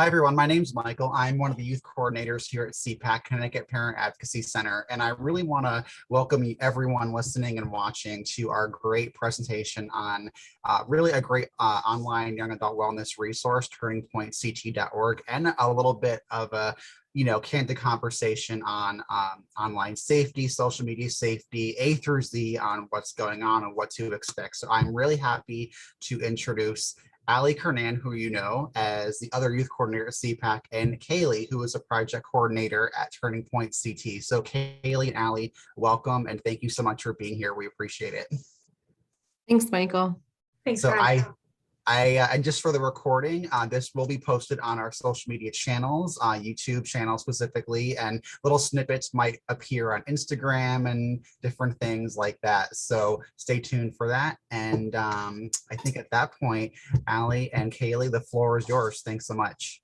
Hi, everyone. My name's Michael. I'm one of the youth coordinators here at CPAC, Connecticut Parent Advocacy Center, and I really want to welcome everyone listening and watching to our great presentation on really a great online young adult wellness resource, turningpointct.org, and a little bit of a candid conversation on online safety, social media safety, A through Z on what's going on and what to expect. So I'm really happy to introduce Ali Kernan, who you know as the other youth coordinator at CPAC, and Kaylee, who is a project coordinator at Turning Point CT. So Kaylee and Ali, welcome, and thank you so much for being here. We appreciate it. Thanks, Michael. Thanks. So and just for the recording, this will be posted on our social media channels, YouTube channel specifically, and little snippets might appear on Instagram and different things like that. So stay tuned for that. And I think at that point, Ali and Kaylee, the floor is yours. Thanks so much.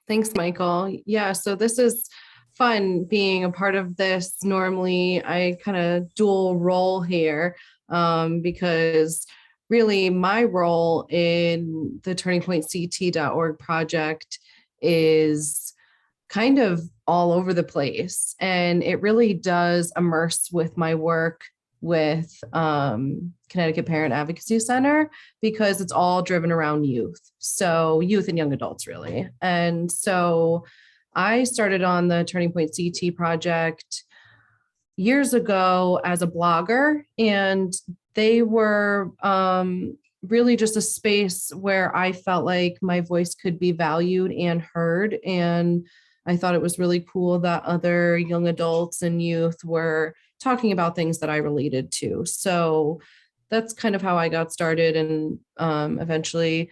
Thanks, Michael. Yeah, so this is fun being a part of this. Normally, I kind of dual role here because really my role in the turningpointct.org project is kind of all over the place. And it really does immerse with my work with Connecticut Parent Advocacy Center because it's all driven around youth. So youth and young adults, really. And so I started on the Turning Point CT project years ago as a blogger, and they were really just a space where I felt like my voice could be valued and heard. And I thought it was really cool that other young adults and youth were talking about things that I related to. So that's kind of how I got started, and eventually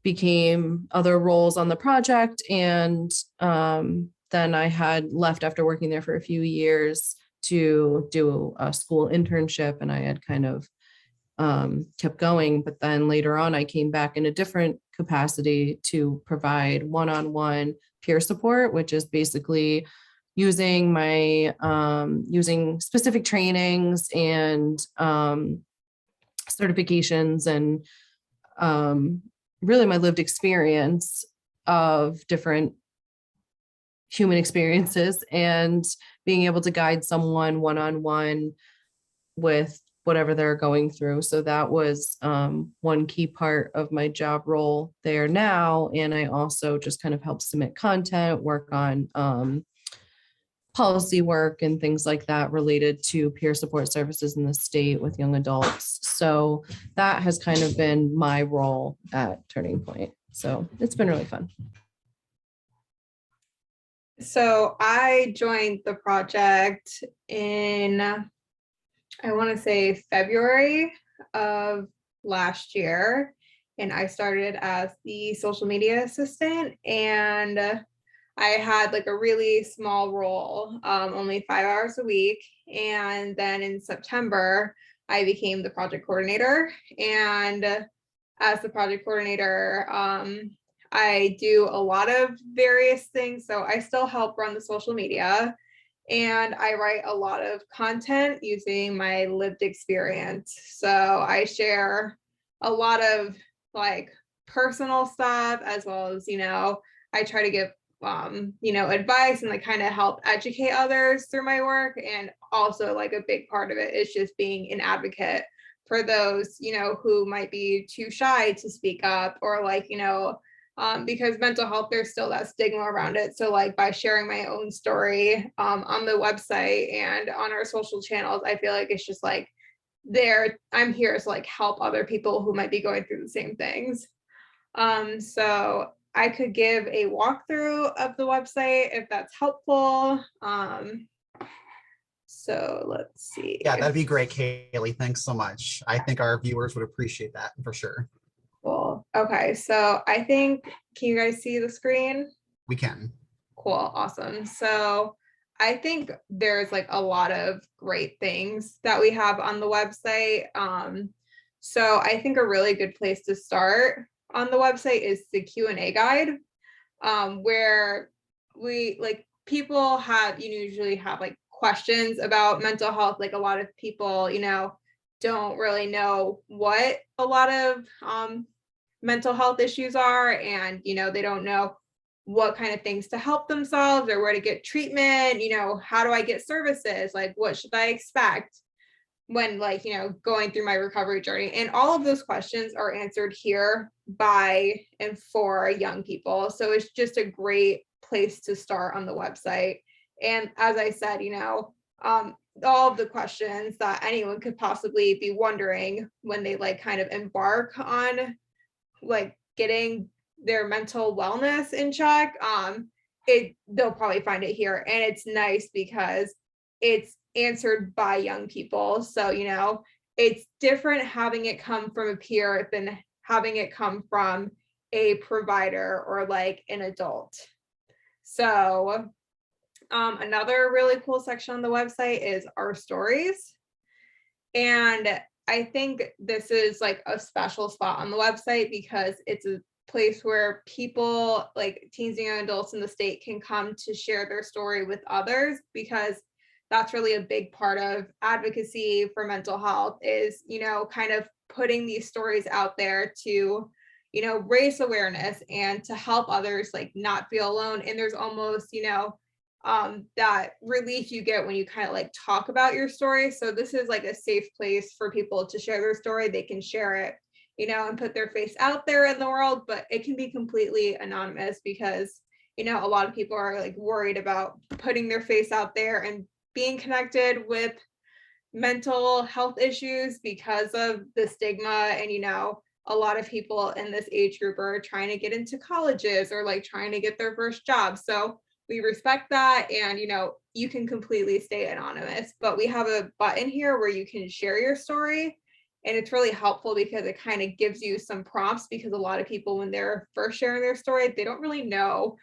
became other roles on the project. And then I had left after working there for a few years to do a school internship, and I had kind of kept going. But then later on, I came back in a different capacity to provide one-on-one peer support, which is basically using my using specific trainings and certifications and really my lived experience of different human experiences and being able to guide someone one-on-one with whatever they're going through. So that was one key part of my job role there now. And I also just kind of help submit content, work on policy work and things like that related to peer support services in the state with young adults. So that has kind of been my role at Turning Point. So it's been really fun. So I joined the project in, I want to say February of last year, and I started as the social media assistant, and I had like a really small role, only 5 hours a week. And then in September, I became the project coordinator, and as the project coordinator, I do a lot of various things. So I still help run the social media, and I write a lot of content using my lived experience. So I share a lot of like personal stuff, as well as, I try to give, advice and like kind of help educate others through my work. And also like a big part of it is just being an advocate for those, who might be too shy to speak up, or like, because mental health, there's still that stigma around it. So like by sharing my own story on the website and on our social channels, I feel like it's just like I'm here to like help other people who might be going through the same things. So I could give a walkthrough of the website if that's helpful. So let's see. Yeah, that'd be great, Kaylee. Thanks so much. I think our viewers would appreciate that for sure. Cool. Okay, so I think, can you guys see the screen? We can. Cool, awesome. So I think there's like a lot of great things that we have on the website. So I think a really good place to start on the website is the Q&A guide, where we like people usually have like questions about mental health. Like a lot of people, don't really know what a lot of mental health issues are, and they don't know what kind of things to help themselves or where to get treatment, how do I get services, like what should I expect when going through my recovery journey. And all of those questions are answered here by and for young people. So it's just a great place to start on the website. And as I said, all of the questions that anyone could possibly be wondering when they kind of embark on getting their mental wellness in check, they'll probably find it here. And it's nice because it's answered by young people. So, it's different having it come from a peer than having it come from a provider or an adult. So, another really cool section on the website is our stories. And I think this is a special spot on the website because it's a place where people teens and young adults in the state can come to share their story with others, because that's really a big part of advocacy for mental health is, kind of putting these stories out there to, raise awareness and to help others not feel alone. And there's almost, that relief you get when you kind of talk about your story. So this is a safe place for people to share their story. They can share it, and put their face out there in the world, but it can be completely anonymous because, a lot of people are worried about putting their face out there and being connected with mental health issues because of the stigma. And, a lot of people in this age group are trying to get into colleges or trying to get their first job. So we respect that. And, you can completely stay anonymous, but we have a button here where you can share your story. And it's really helpful because it kind of gives you some prompts, because a lot of people, when they're first sharing their story, they don't really know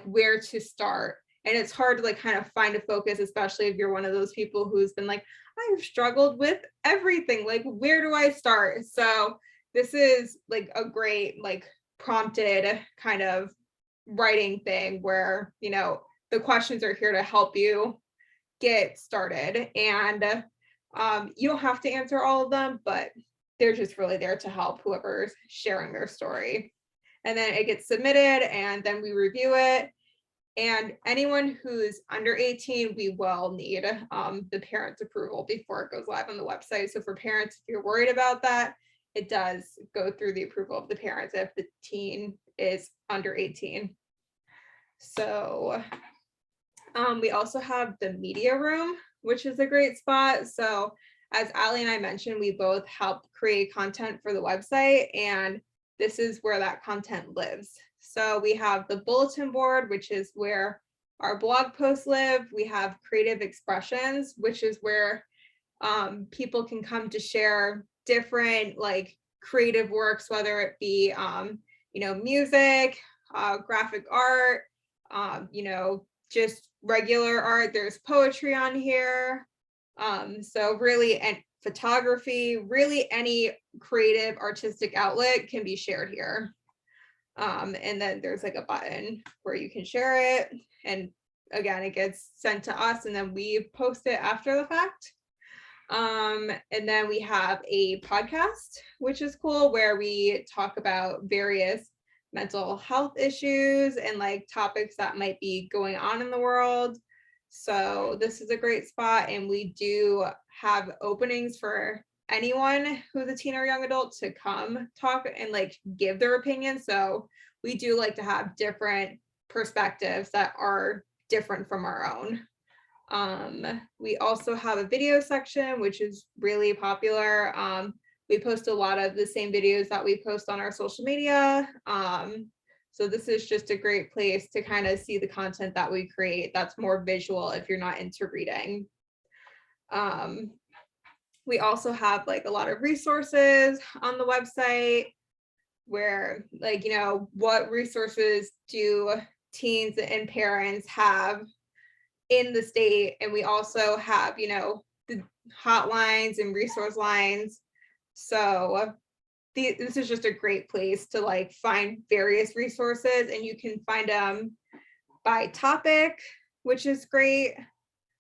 where to start. And it's hard to kind of find a focus, especially if you're one of those people who's been I've struggled with everything. Where do I start? So this is a great prompted kind of writing thing where, the questions are here to help you get started. And you don't have to answer all of them, but they're just really there to help whoever's sharing their story. And then it gets submitted and then we review it. And anyone who's under 18, we will need the parents' approval before it goes live on the website. So for parents, if you're worried about that, it does go through the approval of the parents if the teen is under 18. So we also have the media room, which is a great spot. So as Ali and I mentioned, we both help create content for the website, and this is where that content lives. So we have the bulletin board, which is where our blog posts live. We have creative expressions, which is where people can come to share different creative works, whether it be music, graphic art, just regular art. There's poetry on here. So really, and photography, really any creative artistic outlet can be shared here. And then there's a button where you can share it. And again, it gets sent to us and then we post it after the fact. And then we have a podcast, which is cool, where we talk about various mental health issues and topics that might be going on in the world. So this is a great spot, and we do have openings for anyone who's a teen or young adult to come talk and give their opinion. So we do like to have different perspectives that are different from our own. We also have a video section, which is really popular. We post a lot of the same videos that we post on our social media. So this is just a great place to kind of see the content that we create that's more visual if you're not into reading. We also have a lot of resources on the website where what resources do teens and parents have in the state. And we also have, the hotlines and resource lines. So this is just a great place to find various resources, and you can find them by topic, which is great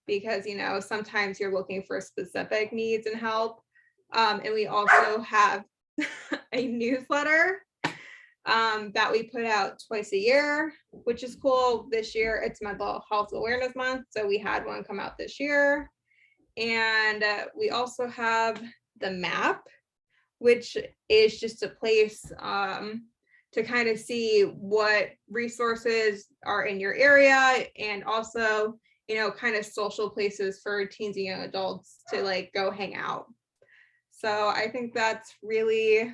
because, sometimes you're looking for specific needs and help. And we also have a newsletter. that we put out twice a year, which is cool. This year it's Mental Health Awareness Month, so we had one come out this year. And we also have the map, which is just a place to kind of see what resources are in your area, and also, you know, kind of social places for teens and young adults to like go hang out. So I think that's really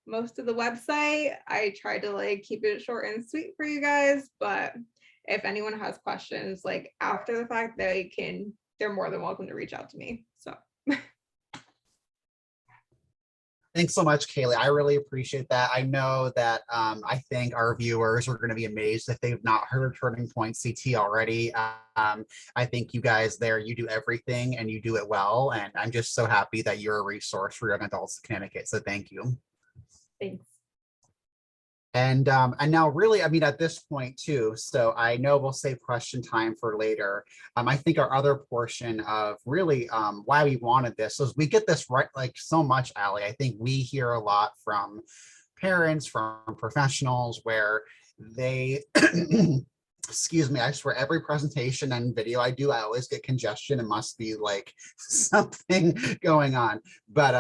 most of the website. I tried to like keep it short and sweet for you guys, but if anyone has questions like after the fact, they're more than welcome to reach out to me. So Thanks so much, Kaylee. I really appreciate that. I know that I think our viewers are going to be amazed if they've not heard of Turning Point CT already. I think you guys there, you do everything and you do it well. And I'm just so happy that you're a resource for young adults in Connecticut. So thank you. thanks. And now really, I mean, at this point too, so I know we'll save question time for later. I think our other portion of really why we wanted this is we get this right, like so much, Allie. I think we hear a lot from parents, from professionals where they, excuse me, I swear every presentation and video I do, I always get congestion. It must be like something going on. But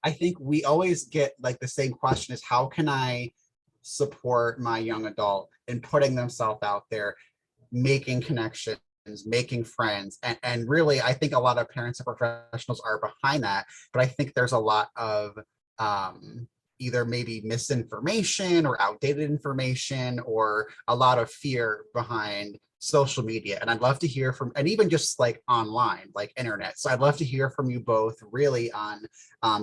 I think we always get like the same question is how can I support my young adult in putting themselves out there, making connections, making friends. And really, I think a lot of parents and professionals are behind that, but I think there's a lot of either maybe misinformation or outdated information or a lot of fear behind social media. And I'd love to hear from, and even just like online, like internet. So I'd love to hear from you both really on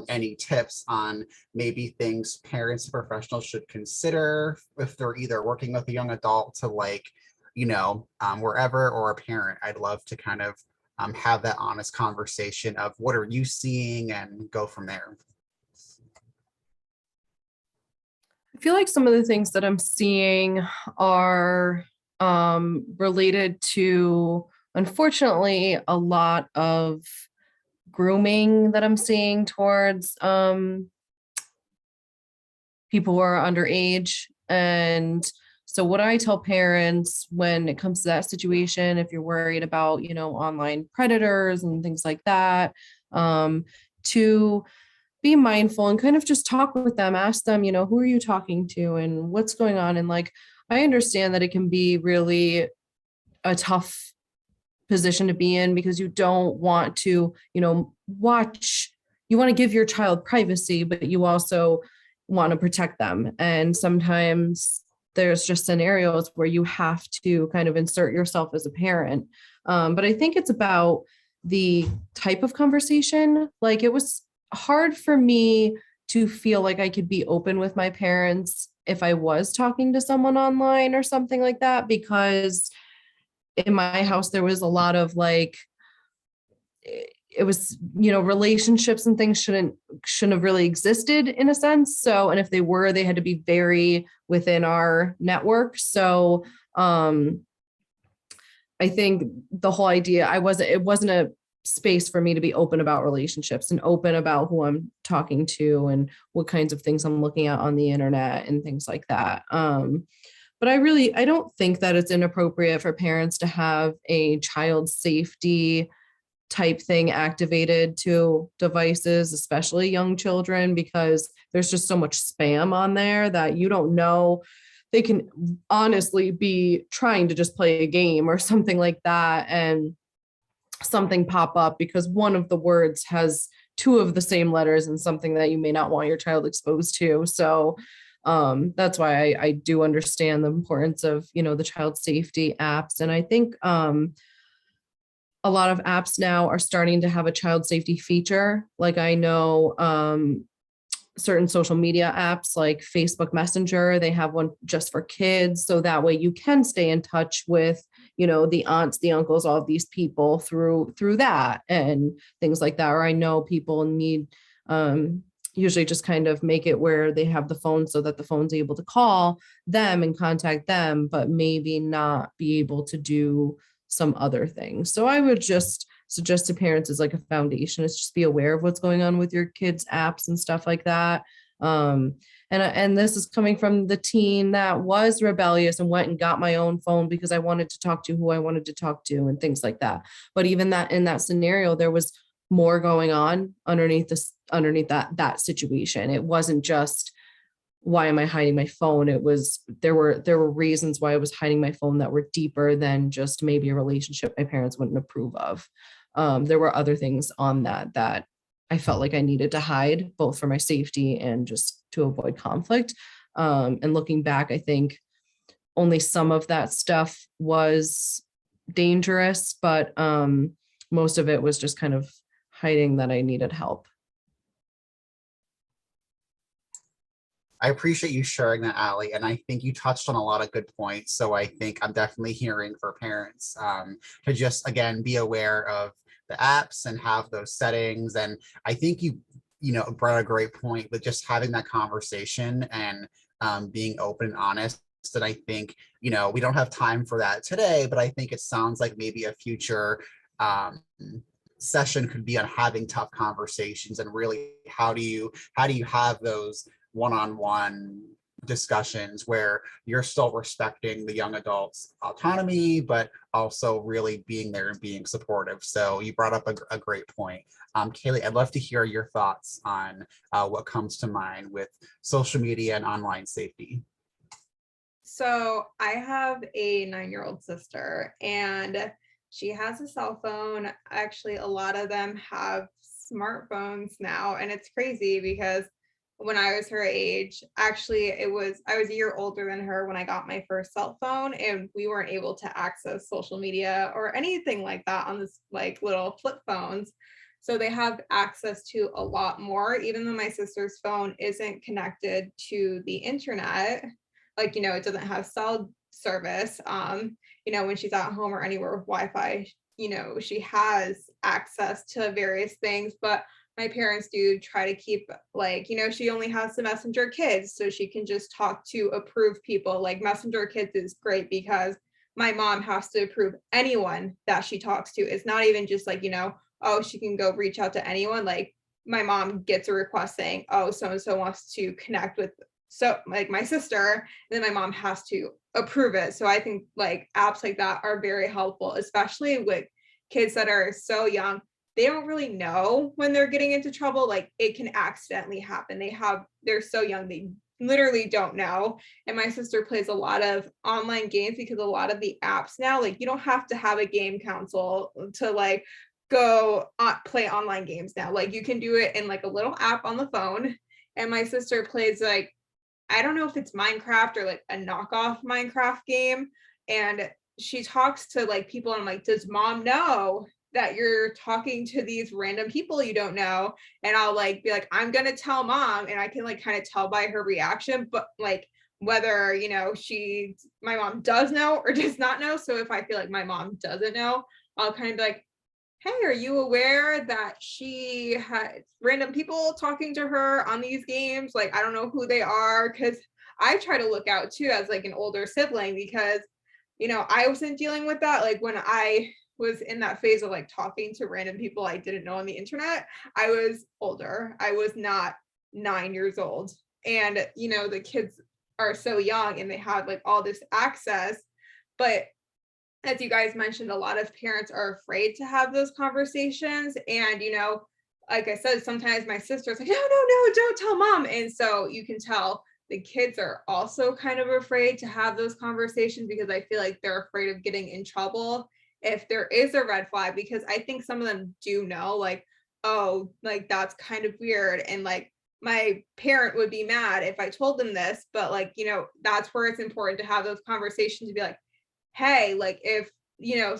any tips on maybe things parents and professionals should consider if they're either working with a young adult to like, you know, wherever, or a parent. I'd love to kind of have that honest conversation of what are you seeing and go from there. I feel like some of the things that I'm seeing are related to, unfortunately, a lot of grooming that I'm seeing towards people who are underage. And so what I tell parents when it comes to that situation, if you're worried about, you know, online predators and things like that, to be mindful and kind of just talk with them, ask them, you know, who are you talking to and what's going on? And like, I understand that it can be really a tough position to be in because you don't want to, you know, you want to give your child privacy, but you also want to protect them. And sometimes there's just scenarios where you have to kind of insert yourself as a parent. But I think it's about the type of conversation. Like it was hard for me to feel like I could be open with my parents if I was talking to someone online or something like that, because in my house, there was a lot of like, it was, you know, relationships and things shouldn't have really existed in a sense. So, and if they were, they had to be very within our network. So, I think the whole idea, it wasn't a space for me to be open about relationships and open about who I'm talking to and what kinds of things I'm looking at on the internet and things like that. But I don't think that it's inappropriate for parents to have a child safety type thing activated to devices, especially young children, because there's just so much spam on there that you don't know. They can honestly be trying to just play a game or something like that, and something pop up because one of the words has two of the same letters and something that you may not want your child exposed to. So that's why I do understand the importance of, you know, the child safety apps. And I think a lot of apps now are starting to have a child safety feature. Like I know certain social media apps like Facebook Messenger, they have one just for kids. So that way you can stay in touch with, you know, the aunts, the uncles, all of these people through that and things like that. Or I know people need usually just kind of make it where they have the phone so that the phone's able to call them and contact them, but maybe not be able to do some other things. So I would just suggest to parents as like a foundation is just be aware of what's going on with your kids' apps and stuff like that. And And this is coming from the teen that was rebellious and went and got my own phone because I wanted to talk to who I wanted to talk to and things like that. But even that, in that scenario, there was more going on underneath that situation. It wasn't just, why am I hiding my phone? It was, there were reasons why I was hiding my phone that were deeper than just maybe a relationship my parents wouldn't approve of. There were other things on that I felt like I needed to hide, both for my safety and just to avoid conflict. And looking back, I think only some of that stuff was dangerous, but most of it was just kind of hiding that I needed help. I appreciate you sharing that, Allie, and I think you touched on a lot of good points. So I think I'm definitely hearing for parents to just, again, be aware of the apps and have those settings. And I think you brought a great point with just having that conversation and being open and honest. And I think, we don't have time for that today, but I think it sounds like maybe a future session could be on having tough conversations and really how do you have those one-on-one discussions where you're still respecting the young adult's autonomy, but also really being there and being supportive. So you brought up a great point. Kaylee, I'd love to hear your thoughts on what comes to mind with social media and online safety. So I have a 9-year-old sister and she has a cell phone. Actually, a lot of them have smartphones now, and it's crazy because when I was her age, actually I was a year older than her when I got my first cell phone, and we weren't able to access social media or anything like that on this like little flip phones. So they have access to a lot more, even though my sister's phone isn't connected to the internet. Like, it doesn't have cell service. When she's at home or anywhere with Wi-Fi, she has access to various things, but my parents do try to keep she only has the Messenger Kids, so she can just talk to approved people. Like Messenger Kids is great because my mom has to approve anyone that she talks to. It's not even just oh, she can go reach out to anyone. Like my mom gets a request saying, oh, so-and-so wants to connect with my sister, and then my mom has to approve it. So I think apps like that are very helpful, especially with kids that are so young. They don't really know when they're getting into trouble. Like it can accidentally happen. They're so young, they literally don't know. And my sister plays a lot of online games because a lot of the apps now, you don't have to have a game console to go play online games now. You can do it in a little app on the phone. And my sister plays I don't know if it's Minecraft or a knockoff Minecraft game. And she talks to people and I'm like, does mom know that you're talking to these random people you don't know? And I'll be like, I'm gonna tell mom, and I can kind of tell by her reaction, but whether my mom does know or does not know. So if I feel like my mom doesn't know, I'll kind of be like, hey, are you aware that she had random people talking to her on these games? I don't know who they are, because I try to look out too as an older sibling, because I wasn't dealing with that when I was in that phase of talking to random people I didn't know on the internet. I was older. I was not 9 years old. And the kids are so young and they have all this access. But as you guys mentioned, a lot of parents are afraid to have those conversations. And like I said, sometimes my sister's like, no, don't tell mom. And so you can tell the kids are also kind of afraid to have those conversations because I feel like they're afraid of getting in trouble if there is a red flag, because I think some of them do know oh, that's kind of weird. And my parent would be mad if I told them this, but that's where it's important to have those conversations to be like, hey, if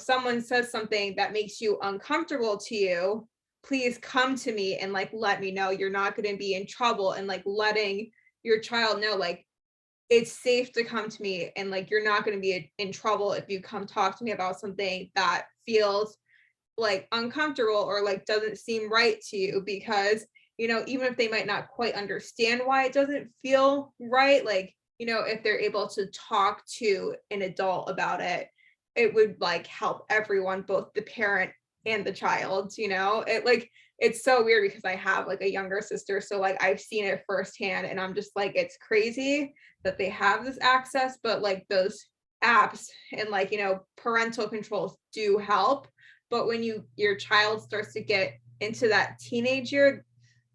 someone says something that makes you uncomfortable to you, please come to me and let me know. You're not going to be in trouble, and letting your child know it's safe to come to me, and you're not going to be in trouble if you come talk to me about something that feels uncomfortable or doesn't seem right to you. Because even if they might not quite understand why it doesn't feel right, if they're able to talk to an adult about it, it would help everyone, both the parent and the child. it's so weird because I have like a younger sister. So like I've seen it firsthand and I'm just like, it's crazy that they have this access, but like those apps and like, parental controls do help. But when your child starts to get into that teenage year,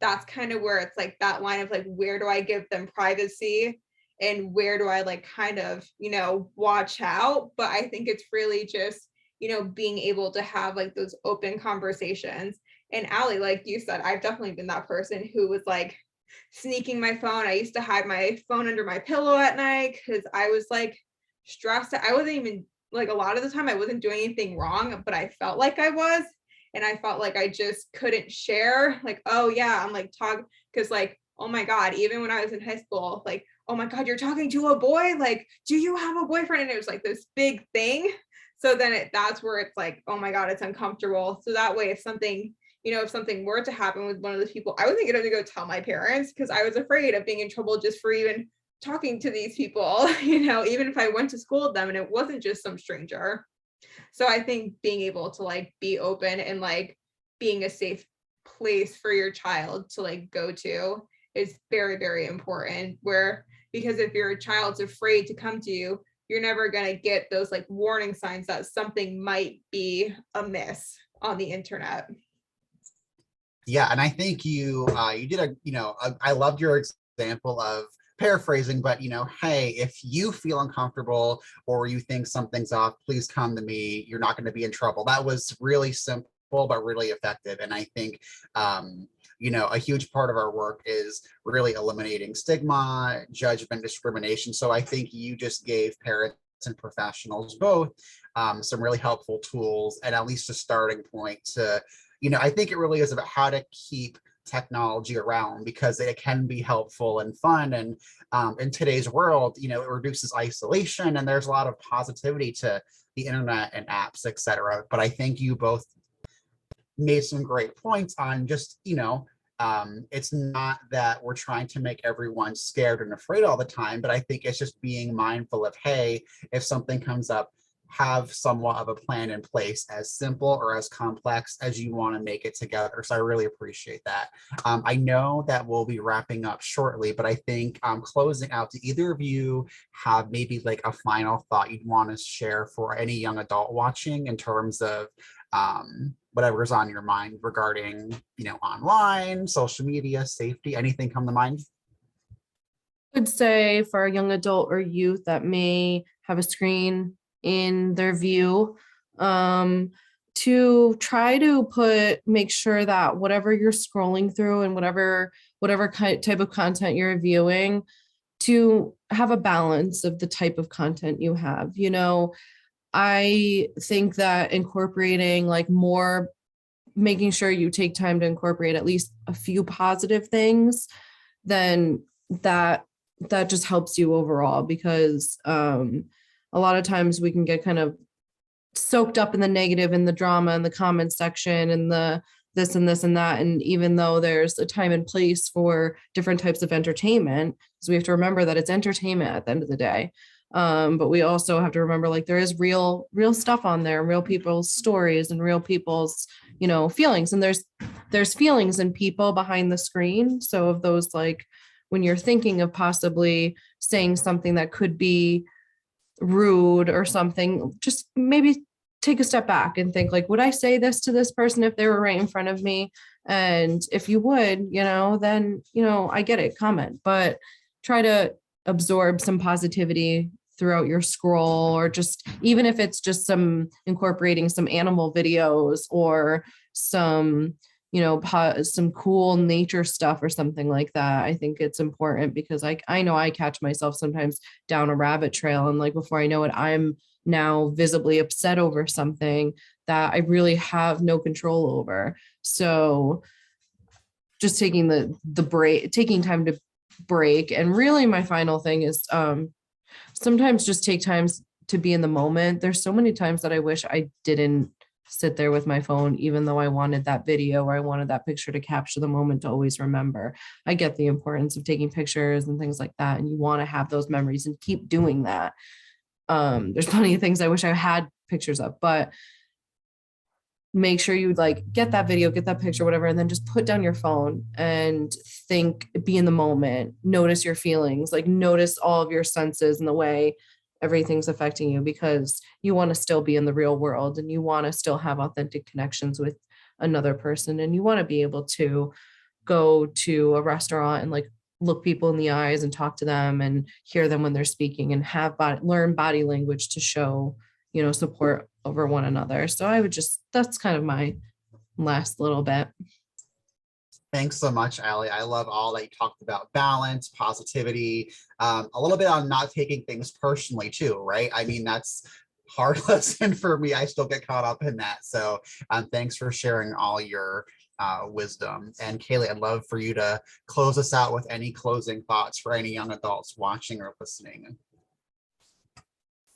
that's kind of where it's like that line of like, where do I give them privacy and where do I like kind of, watch out? But I think it's really just, being able to have like those open conversations. And Allie, like you said, I've definitely been that person who was like sneaking my phone. I used to hide my phone under my pillow at night because I was like stressed. I wasn't even like, a lot of the time I wasn't doing anything wrong, but I felt like I was. And I felt like I just couldn't share, like, oh yeah, I'm like talking, because like, oh my God, even when I was in high school, like, oh my God, you're talking to a boy, like, do you have a boyfriend? And it was like this big thing. So then that's where it's like, oh my God, it's uncomfortable. So that way, if something, if something were to happen with one of those people, I wasn't going to go tell my parents because I was afraid of being in trouble just for even talking to these people, even if I went to school with them and it wasn't just some stranger. So I think being able to like be open and like being a safe place for your child to like go to is very, very important. Because if your child's afraid to come to you, you're never going to get those like warning signs that something might be amiss on the internet. Yeah, and I think you did I loved your example of paraphrasing, but hey, if you feel uncomfortable or you think something's off, please come to me. You're not going to be in trouble. That was really simple but really effective. And I think a huge part of our work is really eliminating stigma, judgment, discrimination. So I think you just gave parents and professionals both some really helpful tools and at least a starting point to, I think it really is about how to keep technology around because it can be helpful and fun. And in today's world, it reduces isolation and there's a lot of positivity to the internet and apps, etc. But I think you both made some great points on just, it's not that we're trying to make everyone scared and afraid all the time, but I think it's just being mindful of, hey, if something comes up, have somewhat of a plan in place, as simple or as complex as you want to make it together. So I really appreciate that. I know that we'll be wrapping up shortly, but I think closing out, do either of you have maybe like a final thought you'd want to share for any young adult watching in terms of whatever's on your mind regarding, online, social media, safety, anything come to mind? I would say for a young adult or youth that may have a screen in their view, to try to make sure that whatever you're scrolling through and whatever type of content you're viewing, to have a balance of the type of content you have. I think that incorporating like more, making sure you take time to incorporate at least a few positive things, then that just helps you overall, because a lot of times we can get kind of soaked up in the negative and the drama and the comment section and the this and this and that. And even though there's a time and place for different types of entertainment, because we have to remember that it's entertainment at the end of the day. But we also have to remember, like, there is real stuff on there, real people's stories and real people's, feelings. And there's feelings in people behind the screen. So of those, like, when you're thinking of possibly saying something that could be rude or something, just maybe take a step back and think, like, would I say this to this person if they were right in front of me? And if you would, then, I get it, comment, but try to absorb some positivity throughout your scroll, or just, even if it's just incorporating some animal videos or some, some cool nature stuff or something like that. I think it's important because I know I catch myself sometimes down a rabbit trail, and like before I know it, I'm now visibly upset over something that I really have no control over. So just taking the break, taking time to break. And really my final thing is sometimes just take times to be in the moment. There's so many times that I wish I didn't sit there with my phone, even though I wanted that video or I wanted that picture to capture the moment to always remember. I get the importance of taking pictures and things like that, and you want to have those memories and keep doing that. There's plenty of things I wish I had pictures of, but make sure you like get that video, get that picture, whatever, and then just put down your phone and think, be in the moment, notice your feelings, like notice all of your senses and the way everything's affecting you, because you want to still be in the real world and you want to still have authentic connections with another person, and you want to be able to go to a restaurant and like look people in the eyes and talk to them and hear them when they're speaking, and have learn body language to show, you know, support over one another. So I would just, that's kind of my last little bit. Thanks so much, Allie. I love all that you talked about: balance, positivity, a little bit on not taking things personally too, right? I mean, that's hard lesson for me. I still get caught up in that. So thanks for sharing all your wisdom. And Kaylee, I'd love for you to close us out with any closing thoughts for any young adults watching or listening.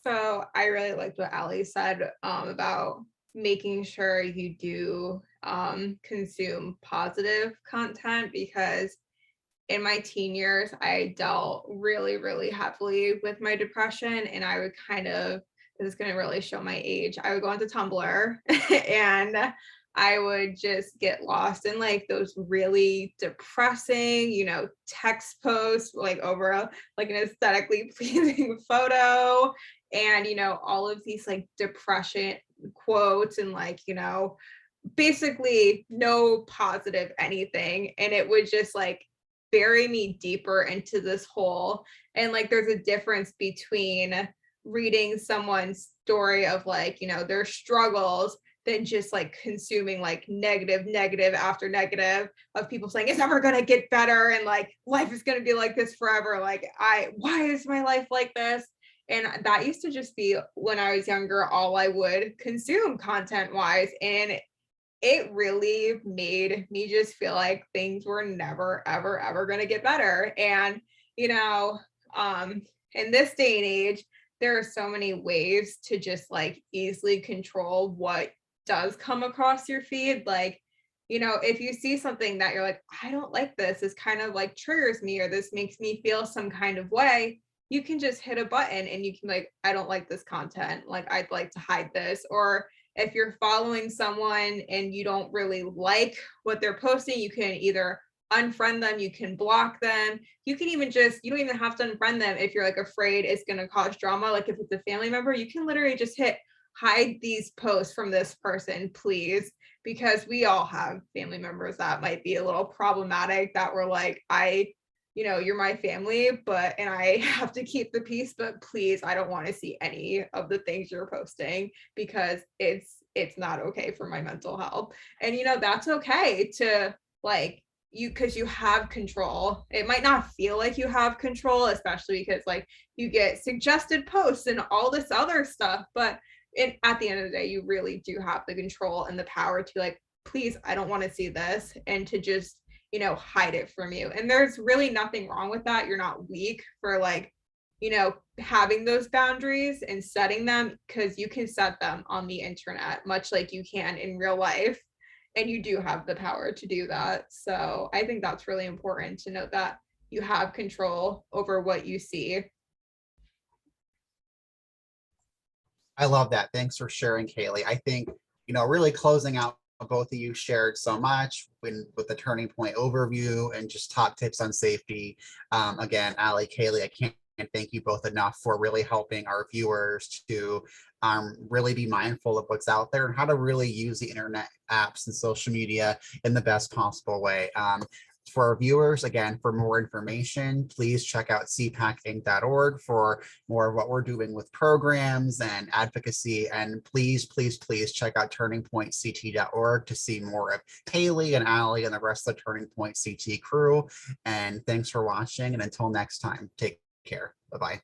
So I really liked what Allie said about making sure you do consume positive content, because in my teen years, I dealt really, really heavily with my depression, and I would kind of, this is going to really show my age, I would go onto Tumblr and I would just get lost in like those really depressing, you know, text posts, like over like an aesthetically pleasing photo, and, you know, all of these like depression quotes, and like, you know, basically no positive anything. And it would just like bury me deeper into this hole. And like, there's a difference between reading someone's story of like, you know, their struggles, than just like consuming like negative after negative of people saying it's never going to get better and like life is going to be like this forever. Like, why is my life like this? And that used to just be, when I was younger, all I would consume content wise. And it really made me just feel like things were never, ever going to get better. And, you know, in this day and age, there are so many ways to just like easily control what does come across your feed. Like, you know, if you see something that you're like, I don't like this kind of like triggers me, or this makes me feel some kind of way, you can just hit a button and you can like, I don't like this content, like I'd like to hide this. Or if you're following someone and you don't really like what they're posting, you can either unfriend them, you can block them, you can even just, you don't even have to unfriend them if you're like afraid it's going to cause drama. Like if it's a family member, you can literally just hit hide these posts from this person, please, because we all have family members that might be a little problematic, that we're like, you know, you're my family, but, and I have to keep the peace, but please, I don't want to see any of the things you're posting, because it's not okay for my mental health. And, you know, that's okay to like, because you have control. It might not feel like you have control, especially because like you get suggested posts and all this other stuff, but at the end of the day, you really do have the control and the power to like, please, I don't want to see this, and to just, you know, hide it from you. And there's really nothing wrong with that. You're not weak for like, you know, having those boundaries and setting them, because you can set them on the internet much like you can in real life. And you do have the power to do that. So I think that's really important to note, that you have control over what you see. I love that. Thanks for sharing, Kaylee. I think, you know, really closing out, both of you shared so much with the Turning Point overview and just top tips on safety. Again, Allie, Kaylee, I can't thank you both enough for really helping our viewers to really be mindful of what's out there and how to really use the internet apps and social media in the best possible way. For our viewers, again, for more information, please check out cpacinc.org for more of what we're doing with programs and advocacy. And please check out turningpointct.org to see more of Haley and Allie and the rest of the Turning Point CT crew. And thanks for watching. And until next time, take care. Bye-bye.